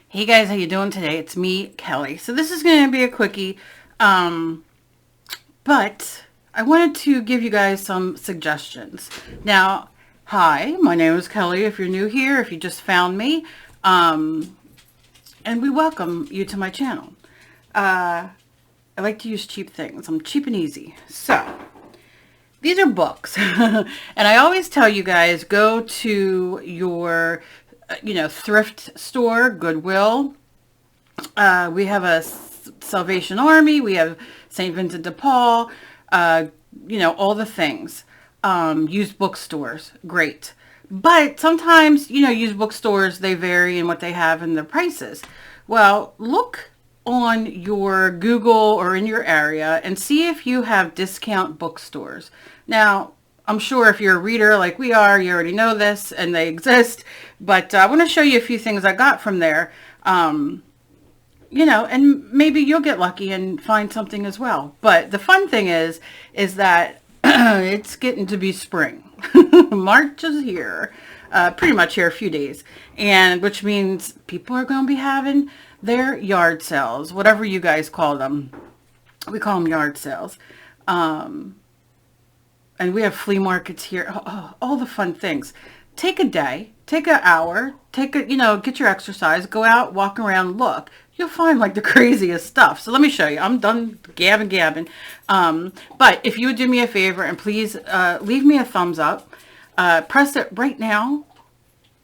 Hey guys, how you doing today? It's me, Kelly. So this is going to be a quickie, but I wanted to give you guys some suggestions. Now, hi, my name is Kelly. If you're new here, if you just found me, and we welcome you to my channel. I like to use cheap things. I'm cheap and easy. So these are books, and I always tell you guys, go to your thrift store, Goodwill. We have a Salvation Army. We have St. Vincent de Paul. All the things. Used bookstores, great. But sometimes, used bookstores, they vary in what they have and their prices. Well, look on your Google or in your area and see if you have discount bookstores. Now, I'm sure if you're a reader like we are, you already know this and they exist, but I want to show you a few things I got from there, and maybe you'll get lucky and find something as well. But the fun thing is that it's getting to be spring. March is here, pretty much here, a few days, and which means people are going to be having their yard sales, whatever you guys call them. We call them yard sales. And we have flea markets here, all the fun things. Take a day, take an hour, get your exercise, go out, walk around, look. You'll find like the craziest stuff. So let me show you. I'm done gabbing. But if you would do me a favor and please leave me a thumbs up, press it right now.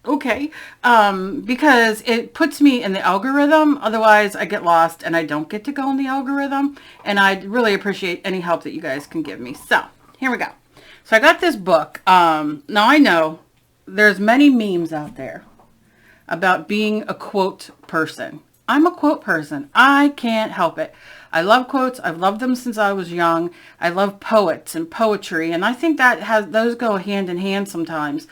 Okay, because it puts me in the algorithm. Otherwise, I get lost and I don't get to go in the algorithm. And I'd really appreciate any help that you guys can give me. So here we go. So I got this book. Now I know there's many memes out there about being a quote person. I'm a quote person. I can't help it. I love quotes. I've loved them since I was young. I love poets and poetry. And I think those go hand in hand sometimes.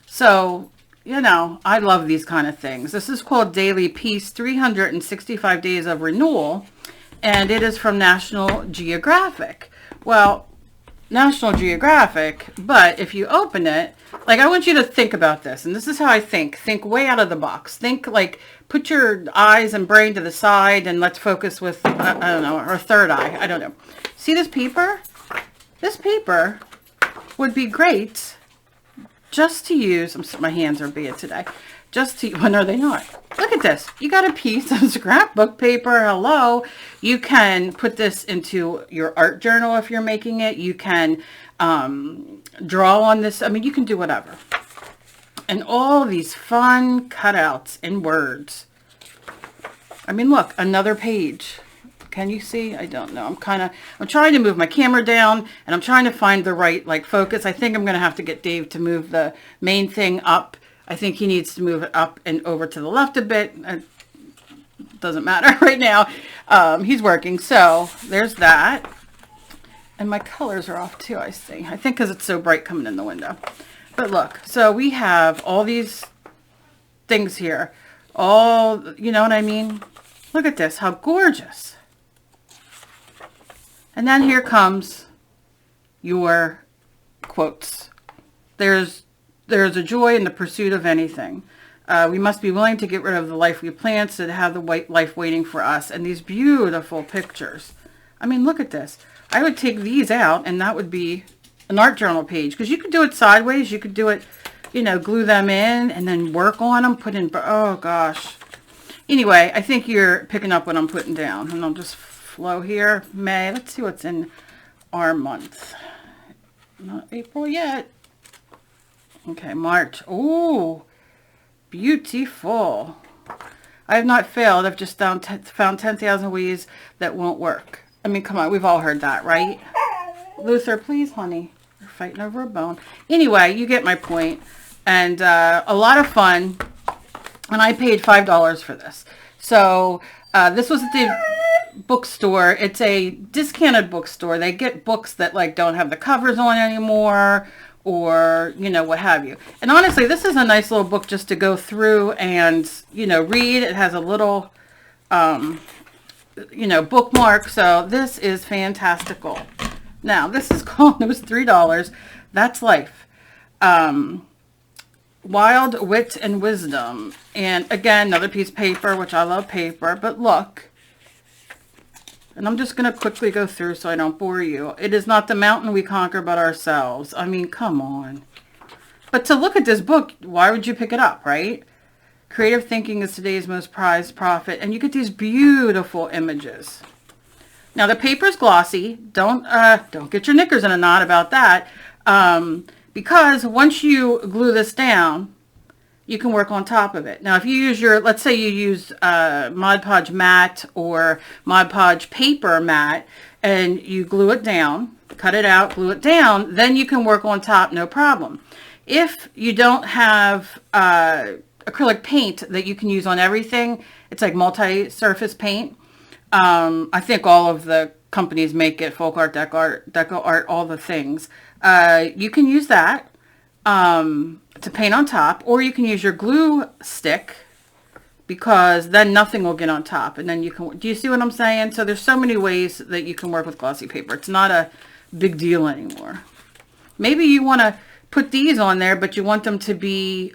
So, I love these kind of things. This is called Daily Peace, 365 Days of Renewal. And it is from National Geographic. Well, National Geographic, but if you open it, like I want you to think about this, and this is how I think. Think way out of the box. Think like, put your eyes and brain to the side and let's focus with, I don't know, or third eye, I don't know. See this paper? This paper would be great just to use, my hands are bad today, when are they not? Look at this. You got a piece of scrapbook paper. Hello. You can put this into your art journal if you're making it. You can draw on this. I mean, you can do whatever. And all these fun cutouts and words. I mean, look, another page. Can you see? I don't know. I'm trying to move my camera down and I'm trying to find the right focus. I think I'm going to have to get Dave to move the main thing up. I think he needs to move it up and over to the left a bit. It doesn't matter right now. He's working. So there's that. And my colors are off too, I see. I think because it's so bright coming in the window. But look, so we have all these things here. All, you know what I mean? Look at this. How gorgeous. And then here comes your quotes. There's a joy in the pursuit of anything. We must be willing to get rid of the life we plan to have the white life waiting for us. And these beautiful pictures. I mean, look at this. I would take these out and that would be an art journal page. Because you could do it sideways. You could do it, glue them in and then work on them. Put in, oh gosh. Anyway, I think you're picking up what I'm putting down. And I'll just flow here. May. Let's see what's in our month. Not April yet. Okay, March. Oh, beautiful. I have not failed. I've just found 10,000 ways that won't work. I mean, come on. We've all heard that, right? Luther, please, honey. We're fighting over a bone. Anyway, you get my point. And a lot of fun. And I paid $5 for this. So this was at the bookstore. It's a discounted bookstore. They get books that don't have the covers on anymore, or what have you. And honestly, this is a nice little book just to go through and read. It has a little bookmark. So this is fantastical. Now this is called, it was $3. That's Life. Wild Wit and Wisdom. And again, another piece of paper, which I love paper. But look. And I'm just going to quickly go through so I don't bore you. It is not the mountain we conquer, but ourselves. I mean, come on. But to look at this book, why would you pick it up, right? Creative thinking is today's most prized profit. And you get these beautiful images. Now, the paper's glossy. Don't get your knickers in a knot about that. Because once you glue this down, you can work on top of it. Now, if you use your, let's say you use Mod Podge matte or Mod Podge paper matte, and you glue it down, cut it out, glue it down, then you can work on top, no problem. If you don't have acrylic paint that you can use on everything, it's like multi-surface paint. I think all of the companies make it, Folk Art, Deco Art, all the things. You can use that to paint on top, or you can use your glue stick, because then nothing will get on top. And then you can, do you see what I'm saying? So there's so many ways that you can work with glossy paper. It's not a big deal anymore. Maybe you want to put these on there, but you want them to be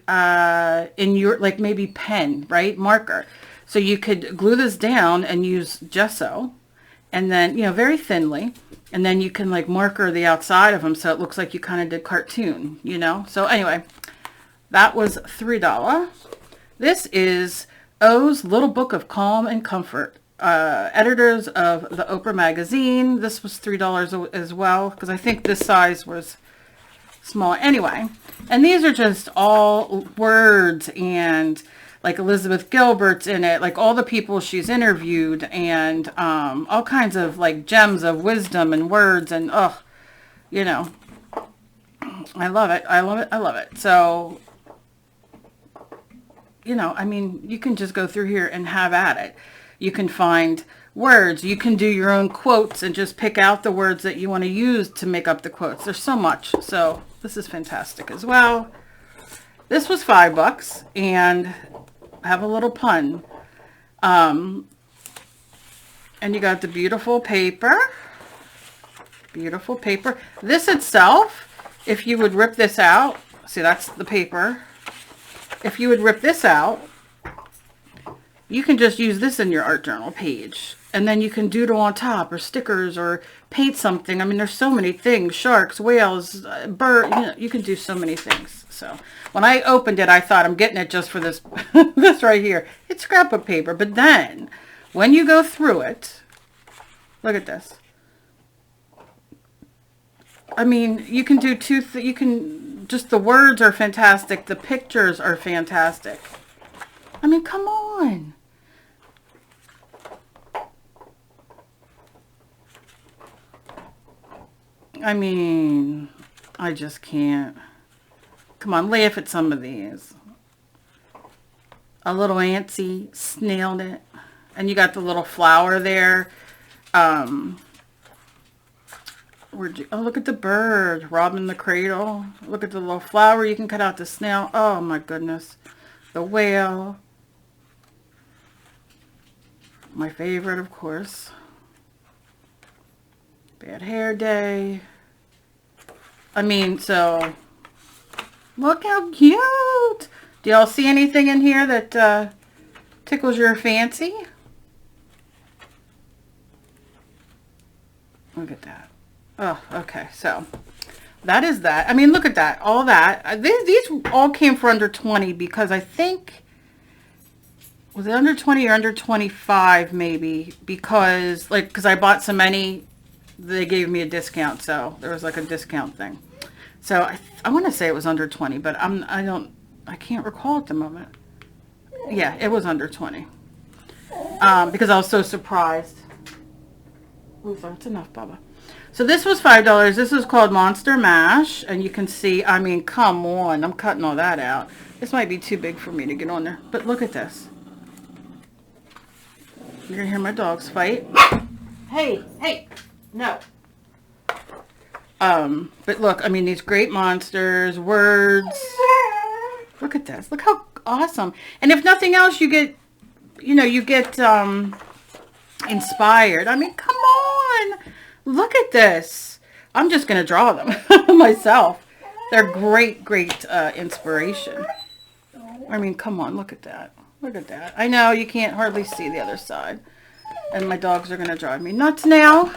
in your, like maybe pen, right? Marker. So you could glue this down and use gesso, and then, you know, very thinly, and then you can like marker the outside of them so it looks like you kind of did cartoon, you know? So anyway, that was $3. This is O's Little Book of Calm and Comfort. Editors of the Oprah magazine. This was $3 as well, because I think this size was small. Anyway, and these are just all words, and like Elizabeth Gilbert's in it, like all the people she's interviewed, and all kinds of like gems of wisdom and words, and you know, I love it. I love it. I love it. So, you know, I mean, you can just go through here and have at it. You can find words. You can do your own quotes and just pick out the words that you want to use to make up the quotes. There's so much. So this is fantastic as well. This was $5, and have a little pun. And you got the beautiful paper. Beautiful paper. This itself, if you would rip this out, see, that's the paper. If you would rip this out, you can just use this in your art journal page. And then you can doodle on top, or stickers, or paint something. I mean, there's so many things. Sharks, whales, bird, you know, you can do so many things. So when I opened it, I thought, I'm getting it just for this, this right here. It's scrapbook paper. But then when you go through it, look at this. I mean, you can do you can, just the words are fantastic. The pictures are fantastic. I mean, come on. I mean, I just can't. Come on, laugh at some of these. A little antsy snailed it. And you got the little flower there. Oh, look at the bird robbing the cradle. Look at the little flower. You can cut out the snail. Oh my goodness. The whale. My favorite, of course. Bad hair day. I mean, so look how cute. Do y'all see anything in here that tickles your fancy? Look at that. Oh, okay. So that is that. I mean, look at that. All that. These all came for under 20, because I think, was it under 20 or under 25 maybe? Because because I bought so many, they gave me a discount. So there was like a discount thing. So I want to say it was under 20, but I can't recall at the moment. Yeah, it was under 20. Because I was so surprised. Ooh, that's enough, Bubba. So this was $5. This is called Monster Mash, and you can see, I mean, come on, I'm cutting all that out. This might be too big for me to get on there, but look at this. You're gonna hear my dogs fight. Hey, hey, no. But look, I mean, these great monsters, words. Look at this. Look how awesome. And if nothing else, you get, you know, you get inspired. I mean, come on. Look at this. I'm just going to draw them myself. They're great, great inspiration. I mean, come on, look at that. Look at that. I know you can't hardly see the other side. And my dogs are going to drive me nuts now.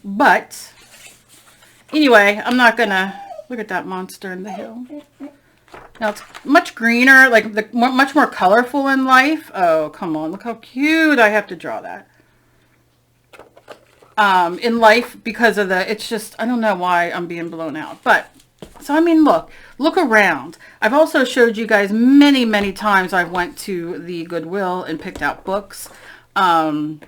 But anyway, I'm not going to... Look at that monster in the hill. Now it's much greener, like much more colorful in life. Oh, come on. Look how cute. I have to draw that. In life, because of it's just, I don't know why I'm being blown out. But, so I mean, look around. I've also showed you guys many, many times I've went to the Goodwill and picked out books to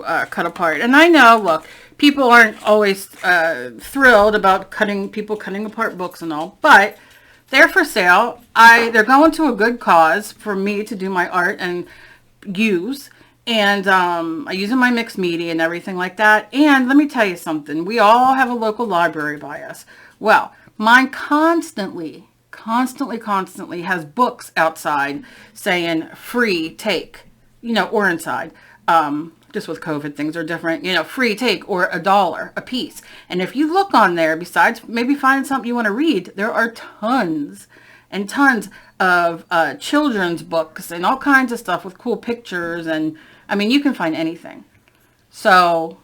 cut apart. And I know, look, people aren't always thrilled about people cutting apart books and all, but they're for sale. They're going to a good cause for me to do my art and use. And I use in my mixed media and everything like that. And let me tell you something. We all have a local library by us. Well, mine constantly has books outside saying free take, or inside. Just with COVID, things are different, free take or $1 a piece. And if you look on there, besides maybe finding something you want to read, there are tons and tons of children's books and all kinds of stuff with cool pictures. And I mean, you can find anything. So,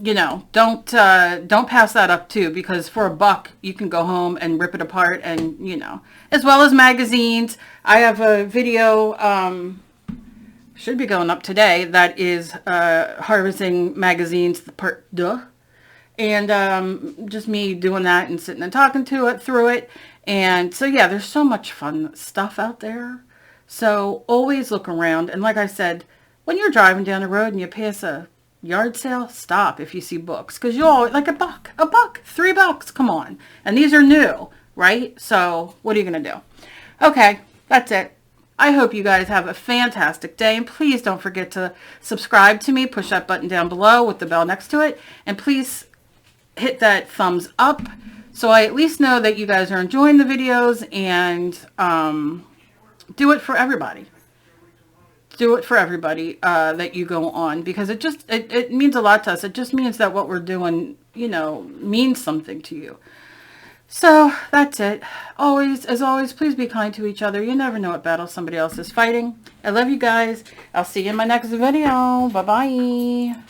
don't pass that up too, because for $1, you can go home and rip it apart and, as well as magazines. I have a video, should be going up today, that is harvesting magazines, part 2. And just me doing that and sitting and talking through it. And so, yeah, there's so much fun stuff out there. So always look around. And like I said, when you're driving down the road and you pass a yard sale, stop if you see books. Because you'll, like $1, $3, come on. And these are new, right? So what are you going to do? Okay, that's it. I hope you guys have a fantastic day, and please don't forget to subscribe to me. Push that button down below with the bell next to it, and please hit that thumbs up so I at least know that you guys are enjoying the videos, and do it for everybody. Do it for everybody that you go on, because it means a lot to us. It just means that what we're doing, means something to you. So that's it. As always, please be kind to each other. You never know what battle somebody else is fighting. I love you guys. I'll see you in my next video. Bye-bye.